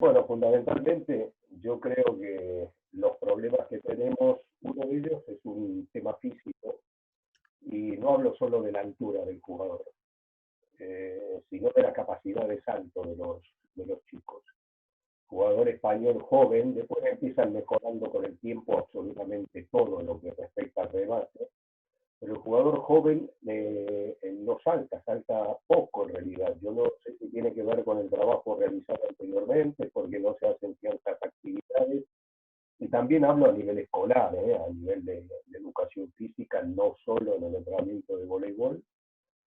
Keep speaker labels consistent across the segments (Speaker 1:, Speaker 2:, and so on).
Speaker 1: Bueno, fundamentalmente yo creo que los problemas que tenemos, uno de ellos es un tema físico, y no hablo solo de la altura del jugador, sino de la capacidad de salto de los chicos. Jugador español joven, después empiezan mejorando con el tiempo absolutamente todo lo que respecta al remate, pero el jugador joven no salta, salta poco en realidad. Yo no sé si tiene que ver con el trabajo realizado anteriormente, porque no se hacen ciertas actividades, y también hablo a nivel escolar, a nivel de educación física, no solo en el entrenamiento de voleibol,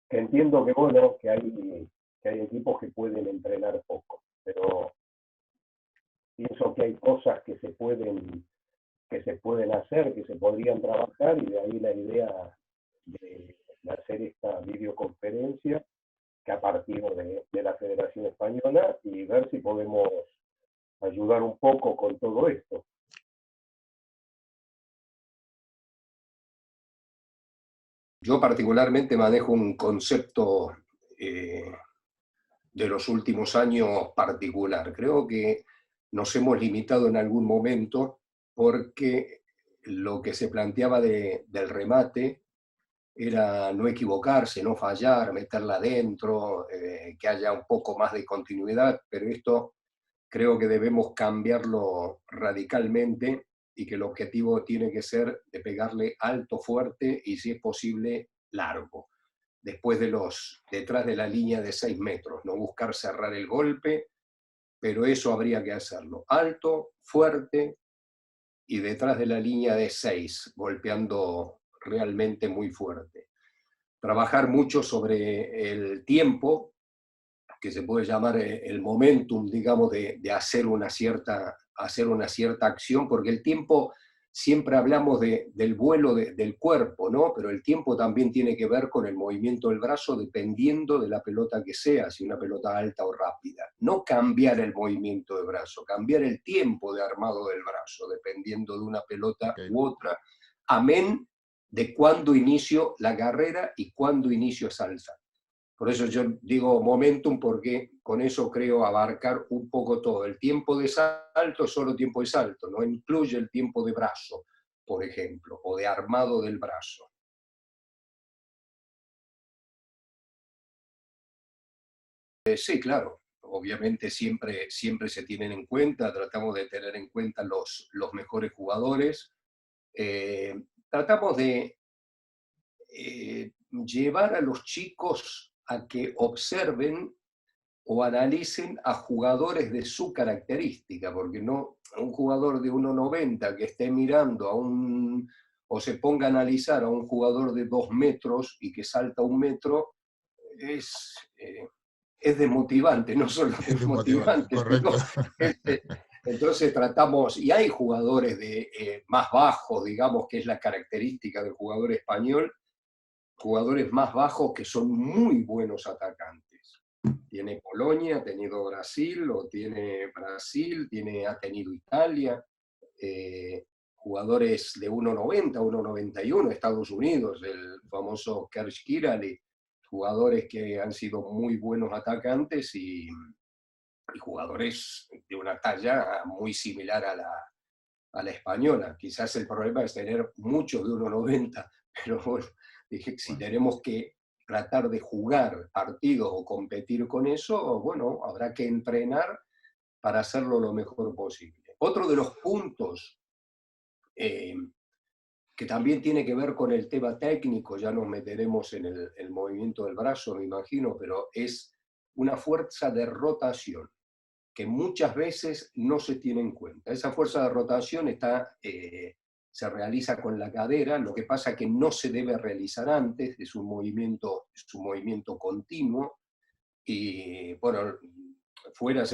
Speaker 1: que entiendo que, bueno, que hay equipos que pueden entrenar poco, pero pienso que hay cosas que se pueden hacer, que se podrían trabajar, y de ahí la idea de hacer esta videoconferencia, que a partir de la Federación Española, y ver si podemos ayudar un poco con todo esto.
Speaker 2: Yo particularmente manejo un concepto de los últimos años particular. Creo que nos hemos limitado en algún momento porque lo que se planteaba del remate era no equivocarse, no fallar, meterla adentro, que haya un poco más de continuidad, pero esto creo que debemos cambiarlo radicalmente y que el objetivo tiene que ser de pegarle alto, fuerte y, si es posible, largo. Detrás de la línea de 6 metros, no buscar cerrar el golpe, pero eso habría que hacerlo. Alto, fuerte y detrás de la línea de 6, golpeando realmente muy fuerte. Trabajar mucho sobre el tiempo, que se puede llamar el momentum, digamos, de hacer una cierta acción, porque el tiempo, siempre hablamos del vuelo del cuerpo, ¿no? Pero el tiempo también tiene que ver con el movimiento del brazo, dependiendo de la pelota que sea, si una pelota alta o rápida. No cambiar el movimiento del brazo, cambiar el tiempo de armado del brazo, dependiendo de una pelota u otra, amén de cuándo inicio la carrera y cuándo inicio salsa. Por eso yo digo momentum, porque con eso creo abarcar un poco todo. El tiempo de salto es solo tiempo de salto, no incluye el tiempo de brazo, por ejemplo, o de armado del brazo. Sí, claro, obviamente siempre se tienen en cuenta, tratamos de tener en cuenta los mejores jugadores, tratamos de llevar a los chicos a que observen o analicen a jugadores de su característica, porque no un jugador de 1,90 que esté mirando o se ponga a analizar a un jugador de 2 metros y que salta 1 metro, es desmotivante, no solo desmotivante,
Speaker 3: correcto.
Speaker 2: entonces tratamos, y hay jugadores más bajos, digamos, que es la característica del jugador español, jugadores más bajos que son muy buenos atacantes. Tiene Polonia, ha tenido Brasil, ha tenido Italia, jugadores de 1,90, 1,91, Estados Unidos, el famoso Kersh Kirali, jugadores que han sido muy buenos atacantes y jugadores de una talla muy similar a la española. Quizás el problema es tener muchos de 1,90, pero bueno, dije, si tenemos que tratar de jugar partidos o competir con eso, bueno, habrá que entrenar para hacerlo lo mejor posible. Otro de los puntos que también tiene que ver con el tema técnico, ya nos meteremos en el movimiento del brazo, me imagino, pero es una fuerza de rotación que muchas veces no se tiene en cuenta. Esa fuerza de rotación se realiza con la cadera, lo que pasa es que no se debe realizar antes, es un movimiento continuo, y bueno, fuera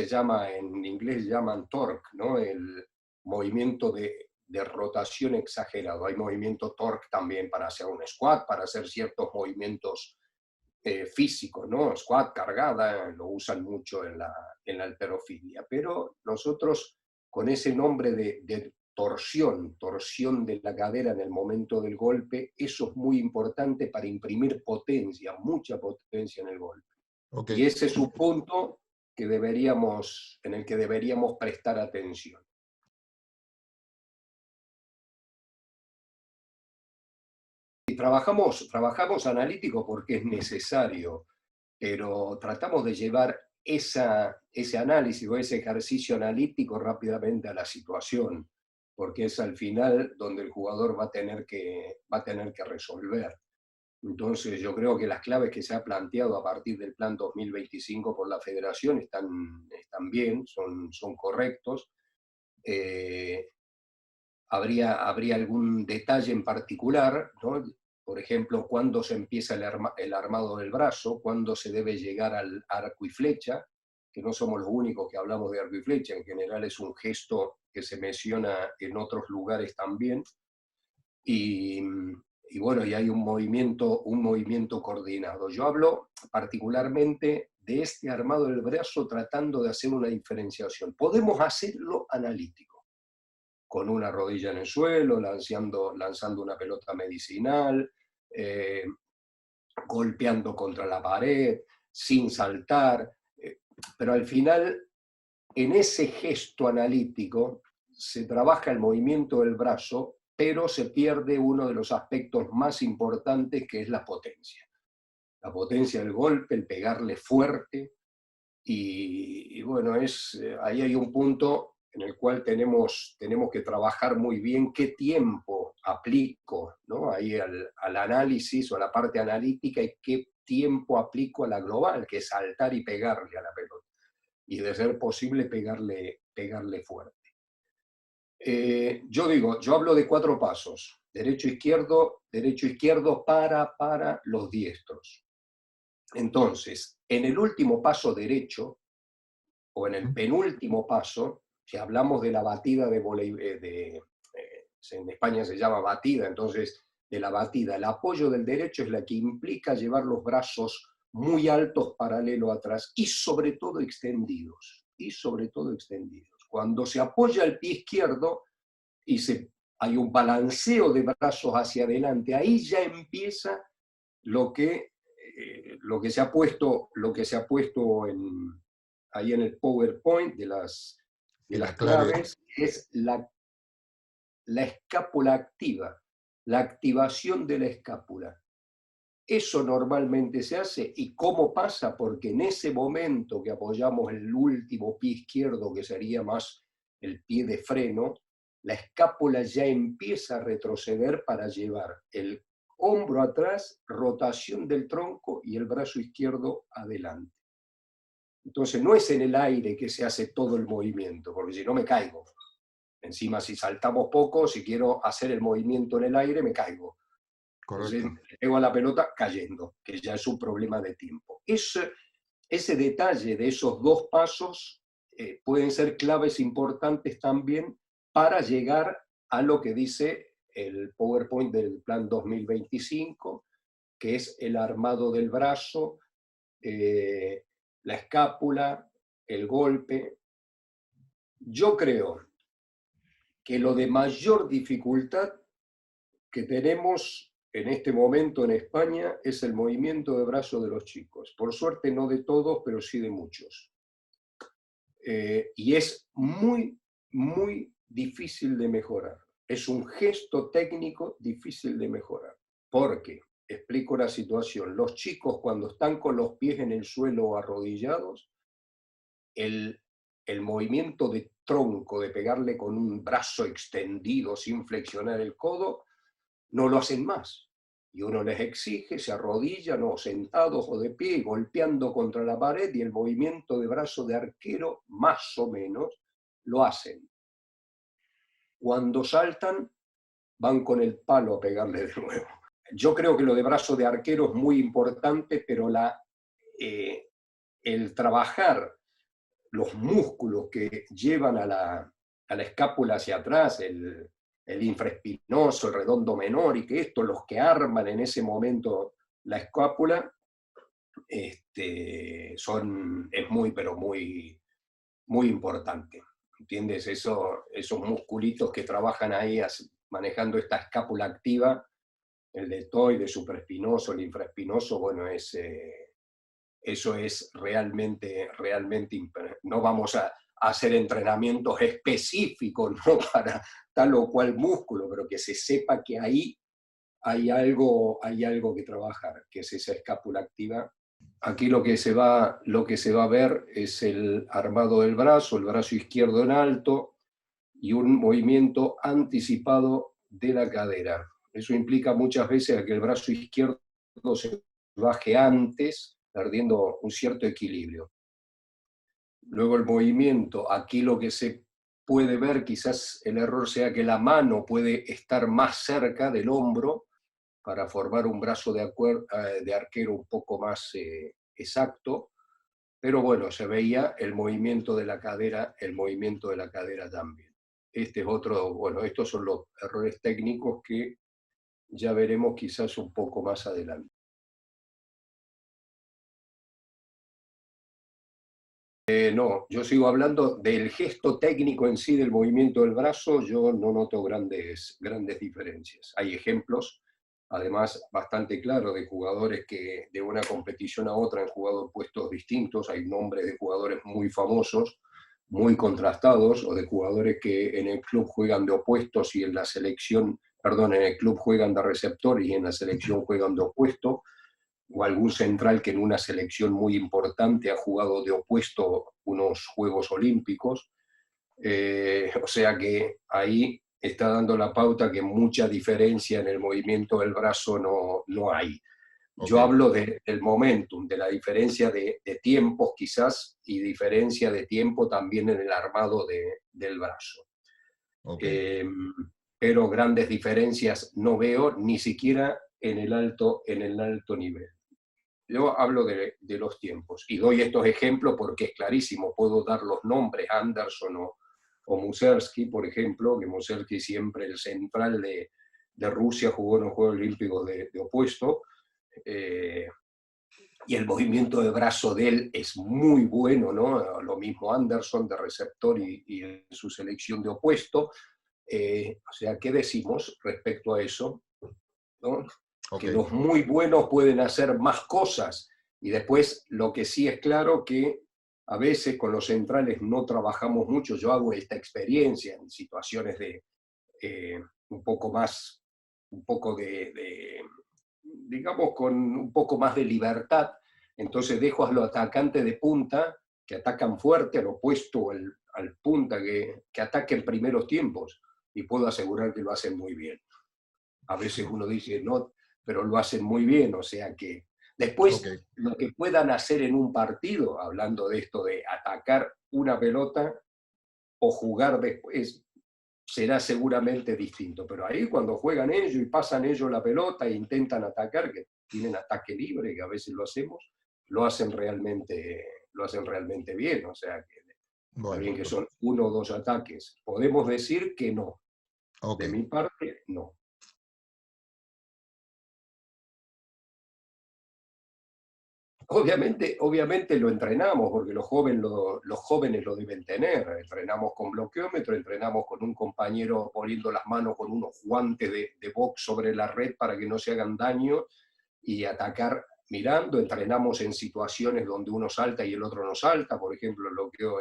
Speaker 2: en inglés llaman torque, ¿no? El movimiento de rotación exagerado. Hay movimiento torque también para hacer un squat, para hacer ciertos movimientos físicos, ¿no? Squat, cargada, lo usan mucho en la halterofilia, pero nosotros con ese nombre de torsión de la cadera en el momento del golpe, eso es muy importante para imprimir potencia, mucha potencia en el golpe.
Speaker 3: Okay.
Speaker 2: Y ese es un punto en el que deberíamos prestar atención. Y trabajamos analítico porque es necesario, pero tratamos de llevar ese análisis o ese ejercicio analítico rápidamente a la situación, porque es al final donde el jugador va a tener que resolver. Entonces yo creo que las claves que se ha planteado a partir del plan 2025 por la Federación están bien, son correctos. Habría algún detalle en particular, ¿no? Por ejemplo, cuándo se empieza el armado del brazo, cuándo se debe llegar al arco y flecha, que no somos los únicos que hablamos de arco y flecha, en general es un gesto que se menciona en otros lugares también, y bueno, y hay un movimiento coordinado. Yo hablo particularmente de este armado del brazo tratando de hacer una diferenciación. Podemos hacerlo analítico, con una rodilla en el suelo, lanzando una pelota medicinal, golpeando contra la pared, sin saltar, pero al final, en ese gesto analítico, se trabaja el movimiento del brazo, pero se pierde uno de los aspectos más importantes, que es la potencia. La potencia del golpe, el pegarle fuerte, y bueno, ahí hay un punto en el cual tenemos que trabajar muy bien qué tiempo aplico, ¿no? Ahí al análisis o a la parte analítica, y qué tiempo aplico a la global, que es saltar y pegarle a la pelota. Y de ser posible pegarle fuerte. Yo hablo de 4 pasos: derecho, izquierdo, para los diestros. Entonces, en el último paso derecho, o en el penúltimo paso, si hablamos de la batida de voleibol, en España se llama batida, entonces de la batida, el apoyo del derecho es la que implica llevar los brazos muy altos paralelo atrás y sobre todo extendidos, Cuando se apoya el pie izquierdo y hay un balanceo de brazos hacia adelante, ahí ya empieza lo que se ha puesto ahí en el PowerPoint de las claves, es la escápula activa, la activación de la escápula. Eso normalmente se hace. ¿Y cómo pasa? Porque en ese momento que apoyamos el último pie izquierdo, que sería más el pie de freno, la escápula ya empieza a retroceder para llevar el hombro atrás, rotación del tronco y el brazo izquierdo adelante. Entonces no es en el aire que se hace todo el movimiento, porque si no me caigo. Encima, si saltamos poco, si quiero hacer el movimiento en el aire, me caigo. Entonces le pego a la pelota cayendo, que ya es un problema de tiempo. Ese detalle de esos 2 pasos pueden ser claves importantes también para llegar a lo que dice el PowerPoint del Plan 2025, que es el armado del brazo, la escápula, el golpe. Yo creo que lo de mayor dificultad que tenemos en este momento en España es el movimiento de brazo de los chicos. Por suerte no de todos, pero sí de muchos. Y es muy, muy difícil de mejorar. Es un gesto técnico difícil de mejorar. Porque, explico la situación, los chicos cuando están con los pies en el suelo o arrodillados, el movimiento de tronco, de pegarle con un brazo extendido sin flexionar el codo, no lo hacen más. Y uno les exige, se arrodillan o sentados o de pie, golpeando contra la pared, y el movimiento de brazo de arquero, más o menos, lo hacen. Cuando saltan, van con el palo a pegarle de nuevo. Yo creo que lo de brazo de arquero es muy importante, pero el trabajar los músculos que llevan a la escápula hacia atrás, el infraespinoso, el redondo menor, y que estos los que arman en ese momento la escápula, es muy, pero muy, muy importante. ¿Entiendes? Esos musculitos que trabajan ahí manejando esta escápula activa, el deltoide, supraespinoso, el infraespinoso, bueno, es eso es realmente, no vamos a hacer entrenamientos específicos, ¿no?, para tal o cual músculo, pero que se sepa que ahí hay algo que trabajar, que es esa escápula activa. Aquí lo que se va a ver es el armado del brazo, el brazo izquierdo en alto y un movimiento anticipado de la cadera. Eso implica muchas veces a que el brazo izquierdo se baje antes, perdiendo un cierto equilibrio. Luego el movimiento, aquí lo que se puede ver, quizás el error sea que la mano puede estar más cerca del hombro para formar un brazo de arquero un poco más exacto, pero bueno, se veía el movimiento de la cadera, también. Este es otro, bueno, estos son los errores técnicos que ya veremos quizás un poco más adelante. No, yo sigo hablando del gesto técnico en sí, del movimiento del brazo. Yo no noto grandes diferencias. Hay ejemplos, además, bastante claros de jugadores que de una competición a otra han jugado en puestos distintos. Hay nombres de jugadores muy famosos, muy contrastados, o de jugadores que en el club juegan de opuestos y en la selección, perdón, en el club juegan de receptor y en la selección juegan de opuesto, o algún central que en una selección muy importante ha jugado de opuesto unos Juegos Olímpicos. O sea que ahí está dando la pauta que mucha diferencia en el movimiento del brazo no hay. Yo hablo del momentum, de la diferencia de tiempos quizás, y diferencia de tiempo también en el armado del brazo. Pero grandes diferencias no veo, ni siquiera en el alto nivel. Yo hablo de los tiempos y doy estos ejemplos porque es clarísimo, puedo dar los nombres, Anderson o Mussorgsky, por ejemplo, que Mussorgsky siempre el central de Rusia jugó en los Juegos Olímpicos de opuesto, y el movimiento de brazo de él es muy bueno, ¿no? Lo mismo Anderson de receptor y en su selección de opuesto. O sea, ¿qué decimos respecto a eso? ¿No? Que los muy buenos pueden hacer más cosas, y después lo que sí es claro que a veces con los centrales no trabajamos mucho. Yo hago esta experiencia en situaciones de digamos, con un poco más de libertad, entonces dejo a los atacantes de punta que atacan fuerte, al opuesto al punta que ataquen primeros tiempos, y puedo asegurar que lo hacen muy bien. A veces uno dice, no, pero lo hacen muy bien, o sea que después lo que puedan hacer en un partido, hablando de esto de atacar una pelota o jugar después, será seguramente distinto, pero ahí cuando juegan ellos y pasan ellos la pelota e intentan atacar, que tienen ataque libre, que a veces lo hacemos, lo hacen realmente bien, o sea que está bien que son 1 o 2 ataques. Podemos decir que no. De mi parte, no. Obviamente lo entrenamos, porque los jóvenes lo deben tener. Entrenamos con bloqueómetro, entrenamos con un compañero poniendo las manos con unos guantes de box sobre la red para que no se hagan daño y atacar mirando. Entrenamos en situaciones donde uno salta y el otro no salta, por ejemplo, el bloqueo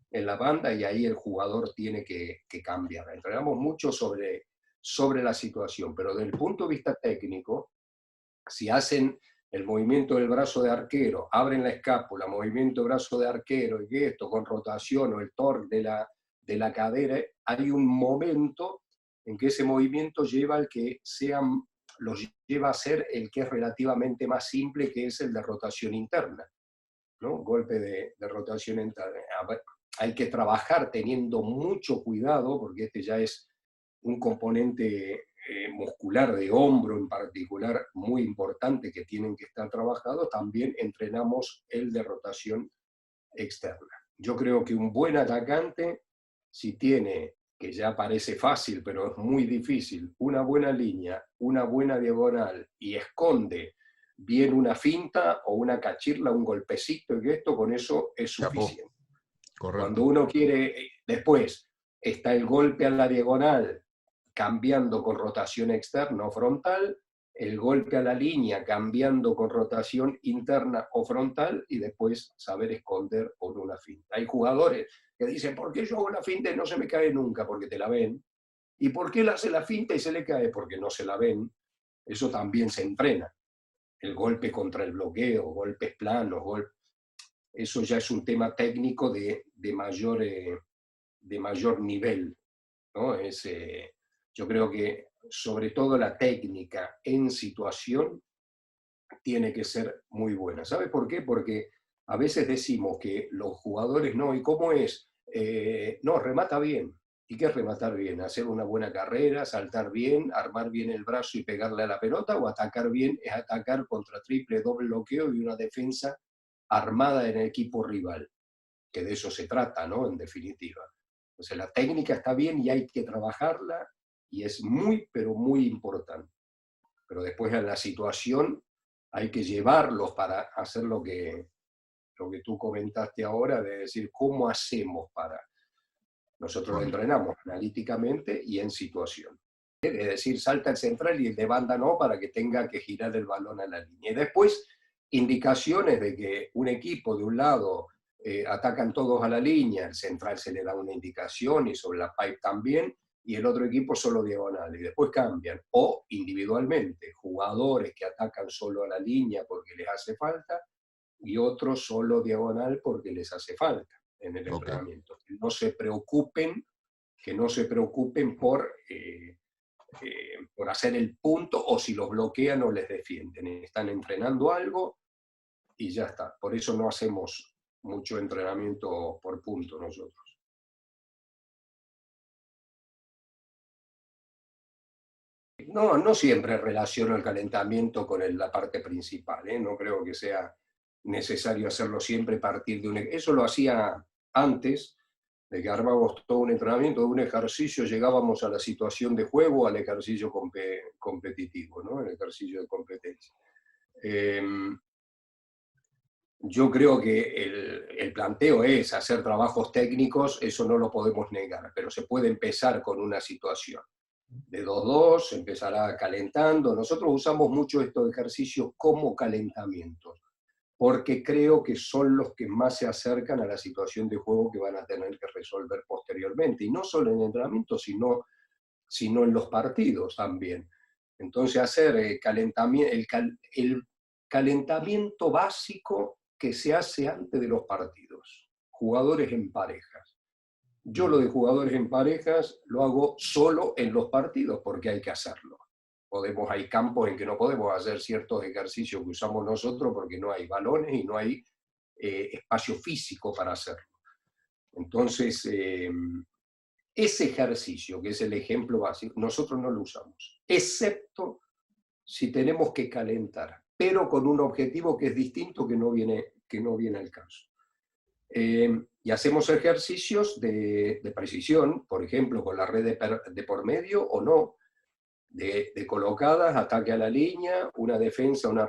Speaker 2: en la banda, y ahí el jugador tiene que cambiar. Entrenamos mucho sobre la situación, pero desde el punto de vista técnico, si hacen el movimiento del brazo de arquero, abren la escápula, movimiento del brazo de arquero, y esto con rotación o el torque de la cadera, hay un momento en que ese movimiento lleva al que los lleva a ser el que es relativamente más simple, que es el de rotación interna, ¿no? Golpe de rotación interna. Hay que trabajar teniendo mucho cuidado, porque este ya es un componente muscular de hombro en particular muy importante que tienen que estar trabajados. También entrenamos el de rotación externa. Yo creo que un buen atacante, si tiene, que ya parece fácil, pero es muy difícil, una buena línea, una buena diagonal, y esconde bien una finta o una cachirla, un golpecito, y esto, con eso es suficiente. Cuando uno quiere, después está el golpe a la diagonal, cambiando con rotación externa o frontal, el golpe a la línea cambiando con rotación interna o frontal y después saber esconder con una finta. Hay jugadores que dicen, ¿por qué yo hago la finta y no se me cae nunca? Porque te la ven. ¿Y por qué él hace la finta y se le cae? Porque no se la ven. Eso también se entrena. El golpe contra el bloqueo, golpes planos, eso ya es un tema técnico de mayor nivel, ¿no? Yo creo que sobre todo la técnica en situación tiene que ser muy buena. ¿Sabe por qué? Porque a veces decimos que los jugadores no, ¿y cómo es? No, remata bien. ¿Y qué es rematar bien? ¿Hacer una buena carrera, saltar bien, armar bien el brazo y pegarle a la pelota? ¿O atacar bien? Es atacar contra triple, doble bloqueo y una defensa armada en el equipo rival, que de eso se trata, ¿no? En definitiva. Entonces la técnica está bien y hay que trabajarla y es muy, pero muy importante. Pero después en la situación hay que llevarlos para hacer lo que tú comentaste ahora, de decir, ¿cómo hacemos para...? Nosotros lo entrenamos analíticamente y en situación. Es decir, salta el central y el de banda no, para que tenga que girar el balón a la línea. Y después, indicaciones de que un equipo de un lado atacan todos a la línea, el central se le da una indicación y sobre la pipe también, y el otro equipo solo diagonal, y después cambian. O individualmente, jugadores que atacan solo a la línea porque les hace falta, y otros solo diagonal porque les hace falta en el entrenamiento. Que no se preocupen por hacer el punto o si los bloquean o les defienden. Están entrenando algo y ya está. Por eso no hacemos mucho entrenamiento por punto nosotros. No siempre relaciono el calentamiento con la parte principal, ¿eh? No creo que sea necesario hacerlo siempre partir de un... Eso lo hacía antes, de que armábamos todo un entrenamiento, de un ejercicio, llegábamos a la situación de juego, al ejercicio competitivo, ¿no? El ejercicio de competencia. Yo creo que el planteo es hacer trabajos técnicos, eso no lo podemos negar, pero se puede empezar con una situación de 2-2, empezará calentando. Nosotros usamos mucho estos ejercicios como calentamientos, porque creo que son los que más se acercan a la situación de juego que van a tener que resolver posteriormente, y no solo en el entrenamiento, sino en los partidos también. Entonces hacer el calentamiento básico que se hace antes de los partidos, jugadores en parejas. Yo lo de jugadores en parejas lo hago solo en los partidos porque hay que hacerlo. Hay campos en que no podemos hacer ciertos ejercicios que usamos nosotros porque no hay balones y no hay espacio físico para hacerlo. Entonces, ese ejercicio, que es el ejemplo básico, nosotros no lo usamos, excepto si tenemos que calentar, pero con un objetivo que es distinto, que no viene al caso. Y hacemos ejercicios de precisión, por ejemplo, con la red de por medio o no, de colocadas, ataque a la línea, una defensa, una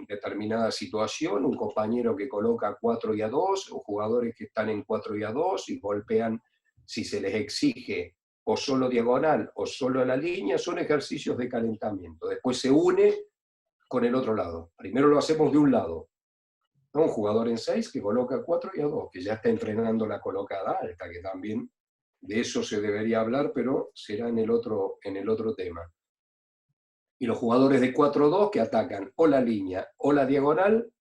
Speaker 2: determinada situación, un compañero que coloca 4 y a 2, o jugadores que están en 4 y a 2 y golpean si se les exige o solo diagonal o solo a la línea, son ejercicios de calentamiento. Después se une con el otro lado. Primero lo hacemos de un lado, ¿no? Un jugador en 6 que coloca 4 y a 2, que ya está entrenando la colocada alta, que también de eso se debería hablar, pero será en el otro tema. Y los jugadores de 4-2 que atacan o la línea o la diagonal,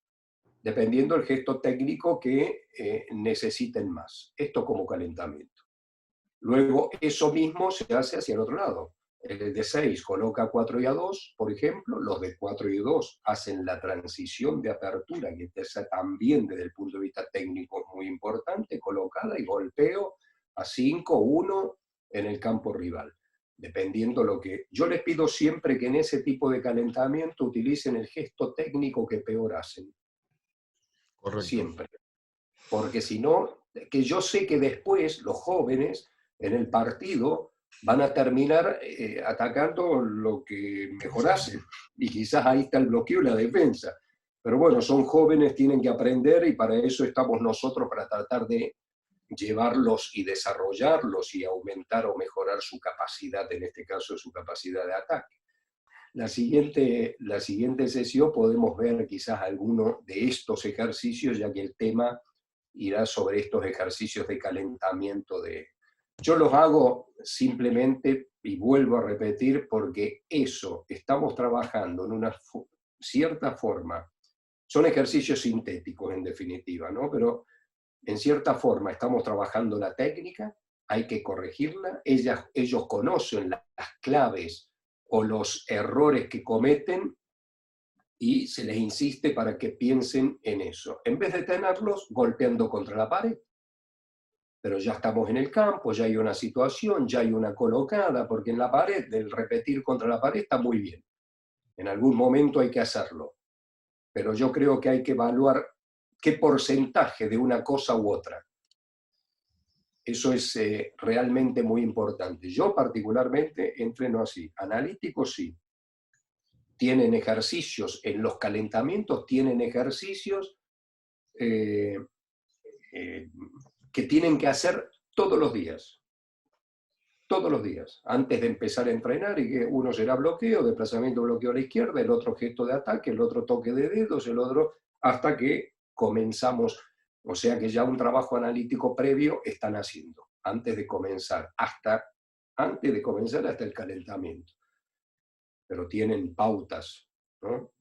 Speaker 2: dependiendo del gesto técnico que necesiten más. Esto como calentamiento. Luego, eso mismo se hace hacia el otro lado. El de 6 coloca 4 y a 2, por ejemplo. Los de 4 y 2 hacen la transición de apertura, que es también desde el punto de vista técnico muy importante, colocada y golpeo a 5-1 en el campo rival. Dependiendo lo que... Yo les pido siempre que en ese tipo de calentamiento utilicen el gesto técnico que peor hacen. Correcto. Siempre. Porque si no, que yo sé que después los jóvenes en el partido van a terminar atacando lo que mejor hacen. Y quizás ahí está el bloqueo y la defensa. Pero bueno, son jóvenes, tienen que aprender y para eso estamos nosotros, para tratar de llevarlos y desarrollarlos y aumentar o mejorar su capacidad, en este caso su capacidad de ataque. la siguiente sesión podemos ver quizás alguno de estos ejercicios, ya que el tema irá sobre estos ejercicios de calentamiento. Yo los hago simplemente, y vuelvo a repetir, porque eso, estamos trabajando en una cierta forma, son ejercicios sintéticos en definitiva, ¿no? Pero en cierta forma estamos trabajando la técnica, hay que corregirla, ellos conocen las claves o los errores que cometen y se les insiste para que piensen en eso, en vez de tenerlos golpeando contra la pared. Pero ya estamos en el campo, ya hay una situación, ya hay una colocada, porque en la pared, el repetir contra la pared está muy bien. En algún momento hay que hacerlo. Pero yo creo que hay que evaluar qué porcentaje de una cosa u otra. Eso es realmente muy importante. Yo particularmente entreno así. Analíticos sí. Tienen ejercicios, en los calentamientos tienen ejercicios que tienen que hacer todos los días. Todos los días, antes de empezar a entrenar, y que uno será bloqueo, desplazamiento, bloqueo a la izquierda, el otro gesto de ataque, el otro toque de dedos, el otro, hasta que comenzamos. O sea que ya un trabajo analítico previo están haciendo, antes de comenzar hasta el calentamiento. Pero tienen pautas, ¿no?